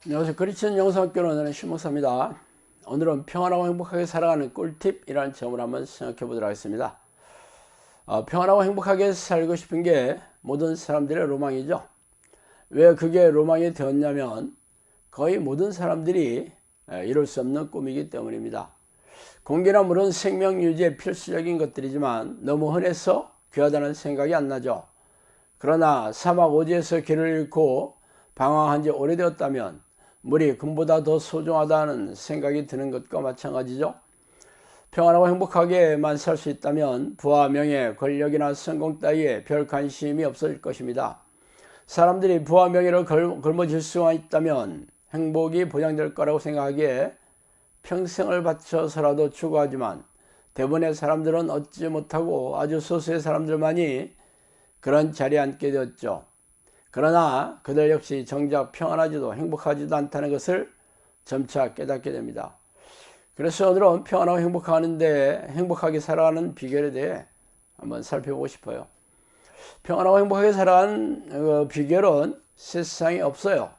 안녕하세요. 그리스도인 영성학교 오늘은 신목사입니다. 오늘은 평안하고 행복하게 살아가는 꿀팁이라는 점을 한번 생각해 보도록 하겠습니다. 평안하고 행복하게 살고 싶은 게 모든 사람들의 로망이죠. 왜 그게 로망이 되었냐면 거의 모든 사람들이 이룰 수 없는 꿈이기 때문입니다. 공기나 물은 생명 유지에 필수적인 것들이지만 너무 흔해서 귀하다는 생각이 안 나죠. 그러나 사막 오지에서 길을 잃고 방황한 지 오래되었다면 물이 금보다 더 소중하다는 생각이 드는 것과 마찬가지죠. 평안하고 행복하게만 살 수 있다면 부와 명예, 권력이나 성공 따위에 별 관심이 없을 것입니다. 사람들이 부와 명예를 걸머질 수만 있다면 행복이 보장될 거라고 생각하기에 평생을 바쳐서라도 추구하지만 대부분의 사람들은 얻지 못하고 아주 소수의 사람들만이 그런 자리에 앉게 되었죠. 그러나 그들 역시 정작 평안하지도 행복하지도 않다는 것을 점차 깨닫게 됩니다. 그래서 오늘은 평안하고 행복하게 살아가는 비결에 대해 한번 살펴보고 싶어요. 평안하고 행복하게 살아가는 비결은 세상에 없어요.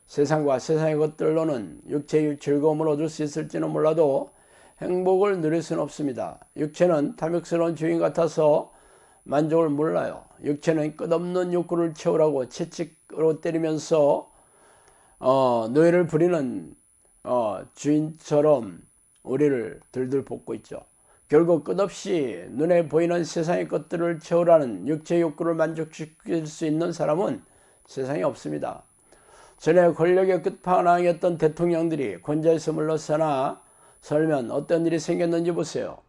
세상과 세상의 것들로는 육체의 즐거움을 얻을 수 있을지는 몰라도 행복을 누릴 수는 없습니다. 육체는 탐욕스러운 주인 같아서 만족을 몰라요. 육체는 끝없는 욕구를 채우라고 채찍으로 때리면서 노예를 부리는 주인처럼 우리를 들들 볶고 있죠. 결국 끝없이 눈에 보이는 세상의 것들을 채우라는 육체의 욕구를 만족시킬 수 있는 사람은 세상에 없습니다. 전에 권력의 끝판왕이었던 대통령들이 권좌에서 물러서나 설면 어떤 일이 생겼는지 보세요.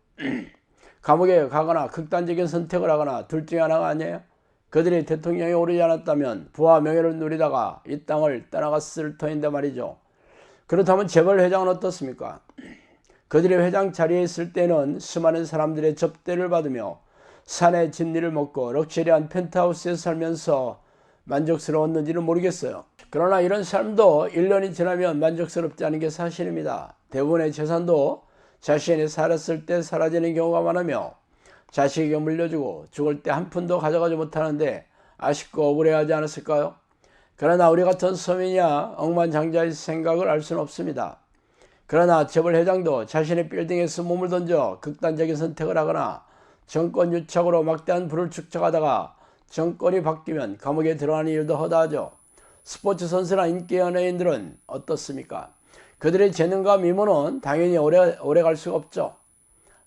감옥에 가거나 극단적인 선택을 하거나 둘 중에 하나가 아니에요. 그들이 대통령에 오르지 않았다면 부와 명예를 누리다가 이 땅을 떠나갔을 터인데 말이죠. 그렇다면 재벌 회장은 어떻습니까? 그들이 회장 자리에 있을 때는 수많은 사람들의 접대를 받으며 산의 진리를 먹고 럭셔리한 펜트하우스에 살면서 만족스러웠는지는 모르겠어요. 그러나 이런 삶도 1년이 지나면 만족스럽지 않은 게 사실입니다. 대부분의 재산도 자신이 살았을 때 사라지는 경우가 많으며 자식에게 물려주고 죽을 때 한 푼도 가져가지 못하는데 아쉽고 억울해하지 않았을까요? 그러나 우리 같은 서민이야 억만장자의 생각을 알 수는 없습니다. 그러나 재벌 회장도 자신의 빌딩에서 몸을 던져 극단적인 선택을 하거나 정권 유착으로 막대한 부를 축적하다가 정권이 바뀌면 감옥에 들어가는 일도 허다하죠. 스포츠 선수나 인기 연예인들은 어떻습니까? 그들의 재능과 미모는 당연히 오래 갈 수가 없죠.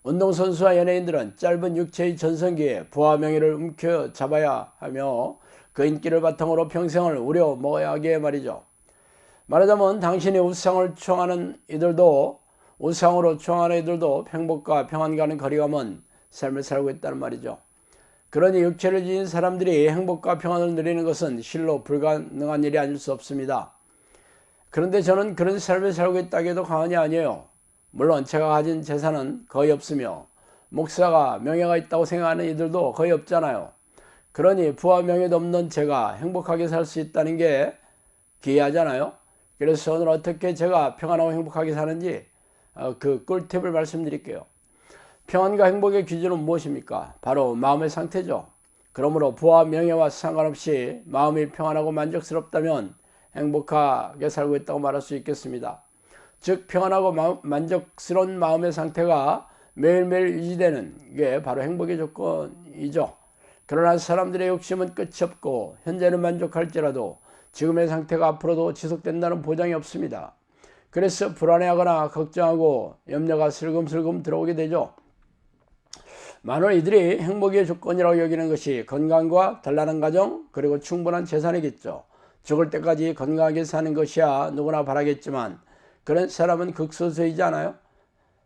운동선수와 연예인들은 짧은 육체의 전성기에 부와 명예를 움켜잡아야 하며 그 인기를 바탕으로 평생을 우려먹어야 하기에 말이죠. 말하자면 당신이 우상으로 추앙하는 이들도 행복과 평안과는 거리가 먼 삶을 살고 있다는 말이죠. 그러니 육체를 지닌 사람들이 행복과 평안을 누리는 것은 실로 불가능한 일이 아닐 수 없습니다. 그런데 저는 그런 삶을 살고 있다고 해도 과언이 아니에요. 물론 제가 가진 재산은 거의 없으며 목사가 명예가 있다고 생각하는 이들도 거의 없잖아요. 그러니 부와 명예도 없는 제가 행복하게 살 수 있다는 게 기이하잖아요. 그래서 오늘 어떻게 제가 평안하고 행복하게 사는지 그 꿀팁을 말씀드릴게요. 평안과 행복의 기준은 무엇입니까? 바로 마음의 상태죠. 그러므로 부와 명예와 상관없이 마음이 평안하고 만족스럽다면 행복하게 살고 있다고 말할 수 있겠습니다. 즉 평안하고 만족스러운 마음의 상태가 매일매일 유지되는 게 바로 행복의 조건이죠. 그러나 사람들의 욕심은 끝이 없고 현재는 만족할지라도 지금의 상태가 앞으로도 지속된다는 보장이 없습니다. 그래서 불안해하거나 걱정하고 염려가 슬금슬금 들어오게 되죠. 많은 이들이 행복의 조건이라고 여기는 것이 건강과 단란한 가정 그리고 충분한 재산이겠죠. 죽을 때까지 건강하게 사는 것이야 누구나 바라겠지만 그런 사람은 극소수이지 않아요?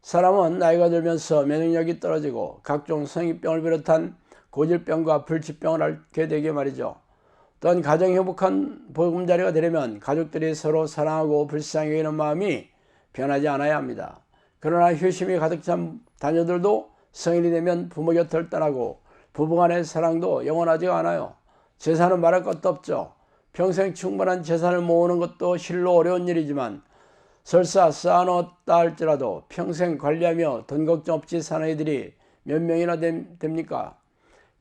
사람은 나이가 들면서 면역력이 떨어지고 각종 성인병을 비롯한 고질병과 불치병을 앓게 되게 말이죠. 또한 가정이 행복한 보금자리가 되려면 가족들이 서로 사랑하고 불쌍히 여기는 마음이 변하지 않아야 합니다. 그러나 효심이 가득 찬 자녀들도 성인이 되면 부모 곁을 떠나고 부부간의 사랑도 영원하지가 않아요. 재산은 말할 것도 없죠. 평생 충분한 재산을 모으는 것도 실로 어려운 일이지만 설사 쌓아놓았다 할지라도 평생 관리하며 돈 걱정 없이 사는 이들이 몇 명이나 됩니까?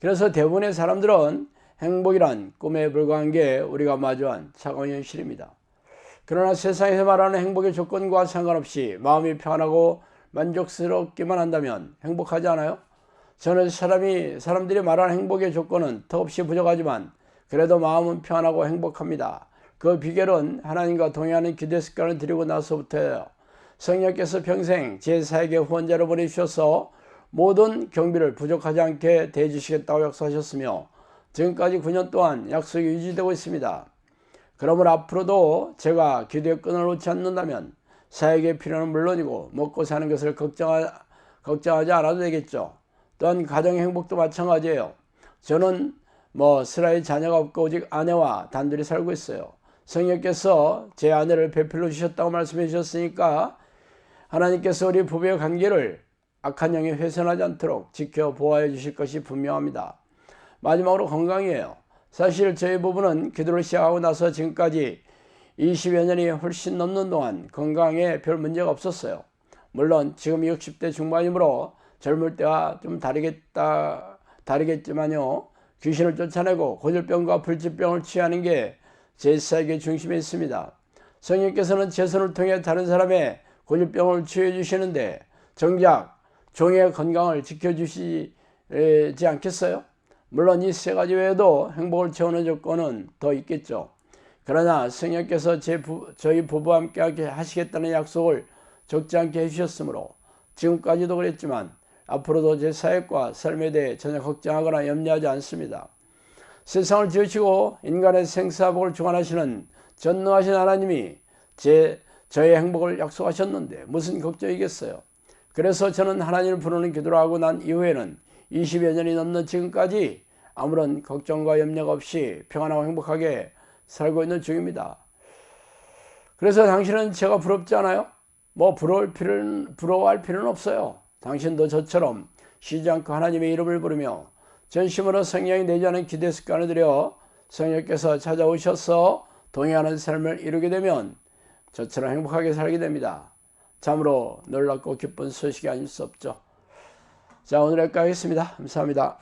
그래서 대부분의 사람들은 행복이란 꿈에 불과한 게 우리가 마주한 차가운 현실입니다. 그러나 세상에서 말하는 행복의 조건과 상관없이 마음이 편하고 만족스럽기만 한다면 행복하지 않아요? 저는 사람들이 말하는 행복의 조건은 턱없이 부족하지만 그래도 마음은 편하고 행복합니다. 그 비결은 하나님과 동행하는 기도의 습관을 들이고 나서부터예요. 성령께서 평생 제 사역의 후원자로 보내주셔서 모든 경비를 부족하지 않게 대해주시겠다고 약속하셨으며 지금까지 9년 동안 약속이 유지되고 있습니다. 그러므로 앞으로도 제가 기도의 끈을 놓지 않는다면 사역의 필요는 물론이고 먹고 사는 것을 걱정하지 않아도 되겠죠. 또한 가정의 행복도 마찬가지예요. 저는 스라의 자녀가 없고 오직 아내와 단둘이 살고 있어요. 성령께서 제 아내를 배필로 주셨다고 말씀해 주셨으니까 하나님께서 우리 부부의 관계를 악한 영에 훼손하지 않도록 지켜 보호해 주실 것이 분명합니다. 마지막으로 건강이에요. 사실 저희 부부는 기도를 시작하고 나서 지금까지 20여 년이 훨씬 넘는 동안 건강에 별 문제가 없었어요. 물론 지금 60대 중반이므로 젊을 때와 좀 다르겠지만요. 귀신을 쫓아내고 고질병과 불치병을 치유하는 게 제 사역의 중심에 있습니다. 성령께서는 제 손을 통해 다른 사람의 고질병을 치유해 주시는데 정작 종의 건강을 지켜주시지 않겠어요? 물론 이 세 가지 외에도 행복을 채우는 조건은 더 있겠죠. 그러나 성령께서 저희 부부와 함께 하시겠다는 약속을 적지 않게 해주셨으므로 지금까지도 그랬지만 앞으로도 제 사역과 삶에 대해 전혀 걱정하거나 염려하지 않습니다. 세상을 지으시고 인간의 생사복을 주관하시는 전능하신 하나님이 저의 행복을 약속하셨는데 무슨 걱정이겠어요. 그래서 저는 하나님을 부르는 기도를 하고 난 이후에는 20여 년이 넘는 지금까지 아무런 걱정과 염려가 없이 평안하고 행복하게 살고 있는 중입니다. 그래서 당신은 제가 부럽지 않아요? 부러워할 필요는 없어요. 당신도 저처럼 쉬지 않고 하나님의 이름을 부르며 전심으로 성령이 내지 않은 기도의 습관을 들여 성령께서 찾아오셔서 동행하는 삶을 이루게 되면 저처럼 행복하게 살게 됩니다. 참으로 놀랍고 기쁜 소식이 아닐 수 없죠. 자, 오늘 여기까지 하겠습니다. 감사합니다.